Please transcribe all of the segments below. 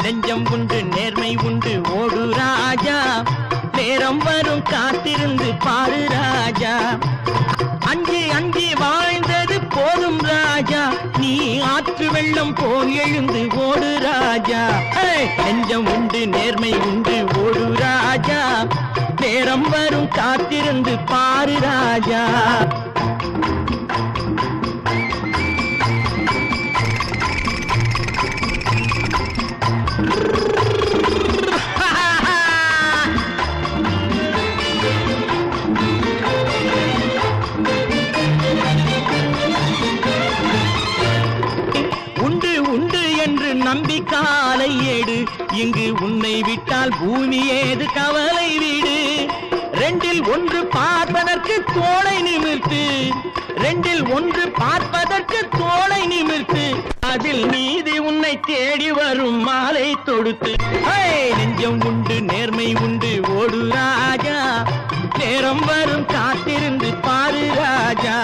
நெஞ்சம் உண்டு நேர்மை உண்டு ஓடு ராஜா, நேரம் வரும் காத்திருந்து பாரு ராஜா. அஞ்சி அஞ்சி வாழ்ந்தது போதும் ராஜா, நீ ஆற்று வெள்ளம் போல் எழுந்து ஓடு ராஜா. நெஞ்சம் உண்டு நேர்மை உண்டு ஓடு ராஜா, நேரம் வரும் காத்திருந்து பாரு ராஜா. உண்டு உண்டு என்று நம்பி காலை ஏடு, இங்கு உன்னை விட்டால் பூமி ஏது கவலை வீடு. ரெண்டில் ஒன்று பார்ப்பதற்கு தோளை நிமிர்த்து, ரெண்டில் ஒன்று பார்ப்பதற்கு தோளை நிமிர்த்து, அதில் நீதி உன்னை தேடி வரும் மாலை தொடுத்து. நெஞ்சம் உண்டு நேர்மை உண்டு ஓடு ராஜா, நேரம் வரும் காத்திருந்து பாரு ராஜா.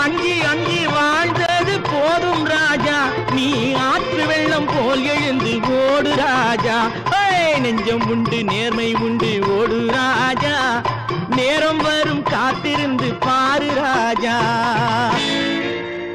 அஞ்சி அஞ்சி வாழ்ந்தது போதும் ராஜா, நீ ஆற்று வெள்ளம் போல் எழுந்து ஓடு ராஜா. நெஞ்சம் உண்டு நேர்மை உண்டு ஓடு ராஜா, நேரம் வரும் காத்திருந்து பாரு ராஜா.